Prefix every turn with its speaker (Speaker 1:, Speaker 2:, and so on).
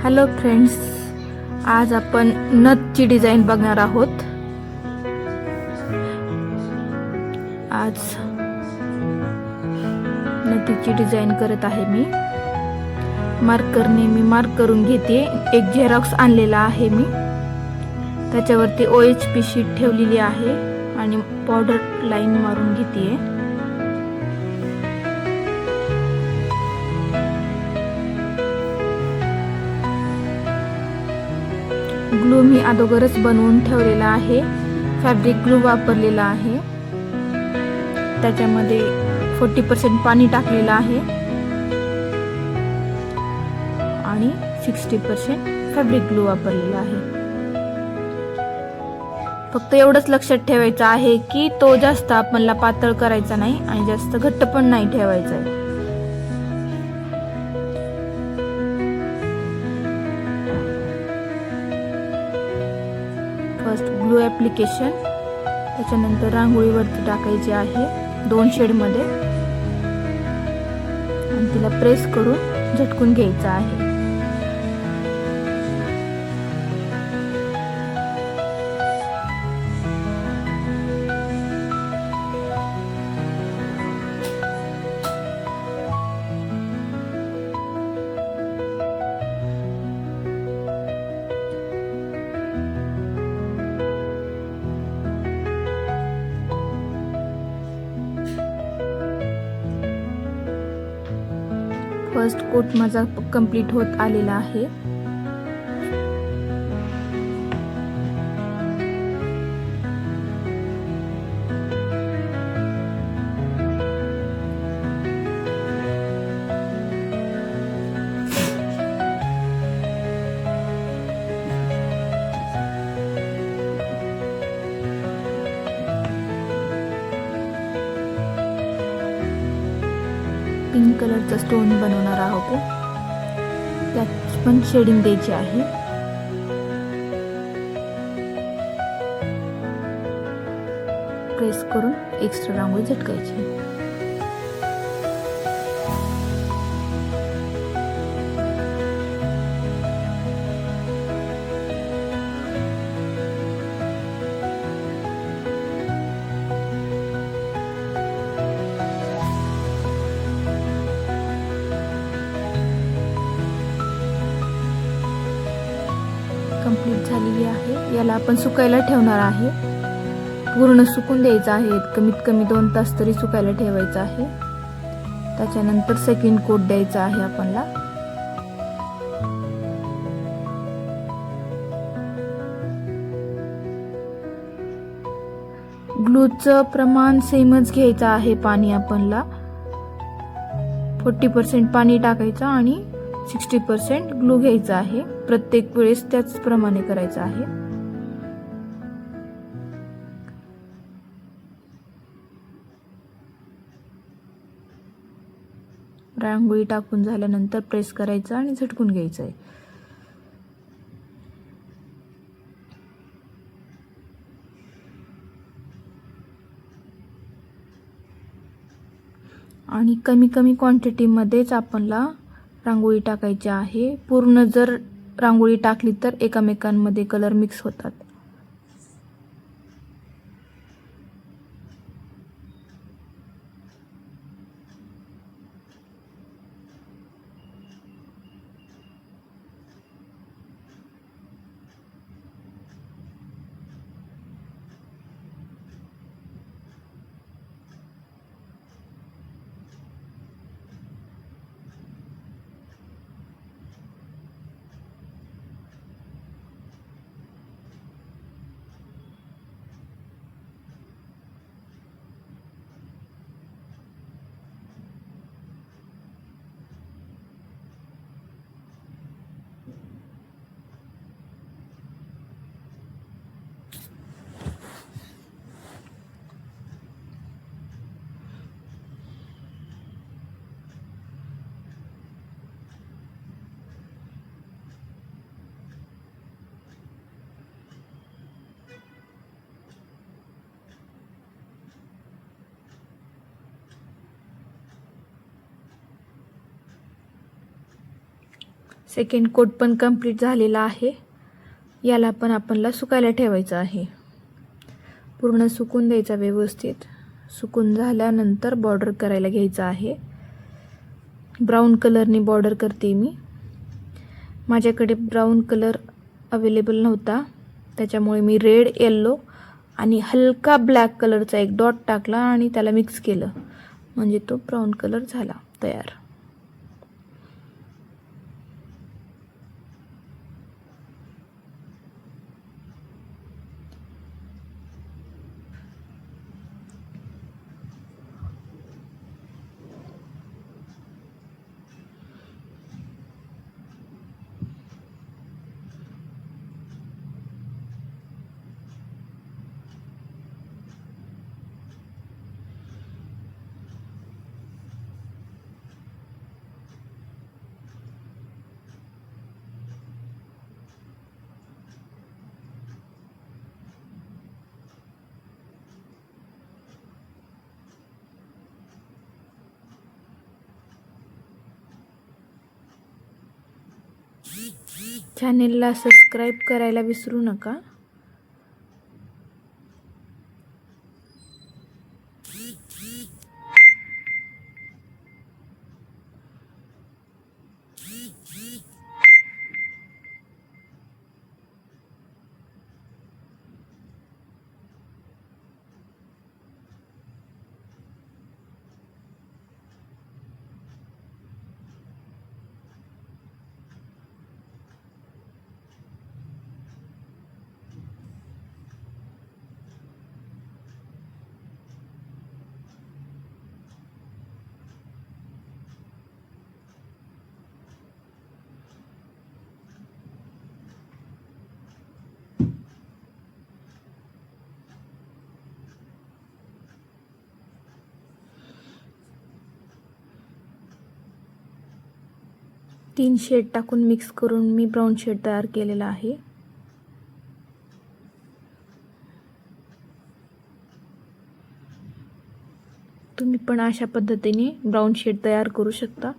Speaker 1: Hello friends, आज आपण नथची design बघणार आहोत। आज नथीची डिझाईन करत आहे मी। मार्करने मी मार्क करून घेते। एक झेरॉक्स आणलेला आहे मी, त्याच्यावरती OHP शीट ठेवलेली आहे आणि पावडर लाईन मारून घेते। ग्लू मी अगोदरच बनवून ठेवलेला आहे। फॅब्रिक ग्लू वापरलेला आहे, त्याच्यामध्ये 40% पाणी टाकलेलं आहे आणि 60% फॅब्रिक ग्लू वापरलेला आहे। फक्त एवढंच लक्षात ठेवायचं आहे की तो जास्त आपल्याला पातळ करायचा नाही आणि जास्त घट्ट पण नाही ठेवायचा आहे। फर्स्ट ग्लू ॲप्लिकेशन, त्याच्यानंतर रांगोळीवरती टाकायची आहे 2 शेडमध्ये आणि तिला प्रेस करून झटकून घ्यायचं आहे। फर्स्ट कोट माझा कंप्लीट होत आलेला आहे। पिंक कलरचा स्टोन बनवणार आहोत, त्यात पण शेडिंग द्यायची आहे। प्रेस करून एक्स्ट्रा रांगोळी झटकायची। कंप्लीट झालेली आहे। याला आपण सुकायला ठेवणार आहे। पूर्ण सुकून द्यायचं आहे, कमीत कमी 2 तास तरी सुकायला ठेवायचं आहे। त्याच्यानंतर सेकंड कोट द्यायचा आहे आपल्याला। ग्लूचं प्रमाण सेमच घ्यायचं आहे। पाणी आपल्याला 40% पाणी टाकायचं आणि 60% ग्लू घ्यायचा आहे। प्रत्येक वेळेस त्याच प्रमाणे करायचं आहे। रांगोळी टाकून झाल्यानंतर प्रेस करायचं आणि झटकून घ्यायचं आहे। आणि कमी कमी क्वांटिटीमध्येच आपल्याला रांगोळी टाकायची आहे। पूर्ण जर रांगोळी टाकली तर एकमेकांमध्ये कलर मिक्स होतात। सेकंड कोट पण कंप्लीट झालेला आहे. याला पण आपणला सुकायला ठेवायचं आहे. पूर्ण सुकून द्यायचा व्यवस्थित. सुकून झाल्यानंतर बॉर्डर करायला घ्यायचं आहे. ब्राऊन कलरनी बॉर्डर करते मी. माझ्याकडे ब्राऊन कलर अवेलेबल नव्हता, त्याच्यामुळे मी रेड, येल्लो आणि हलका ब्लॅक कलरचा एक डॉट टाकला आणि त्याला मिक्स केलं, म्हणजे तो ब्राऊन कलर झाला तयार. चॅनेलला सबस्क्राईब करायला विसरू नका. तीन शेड टाकून मिक्स करून मी ब्राऊन शेड तयार केलेला आहे. तुम्ही पण अशा पद्धतीने ब्राऊन शेड तयार करू शकता.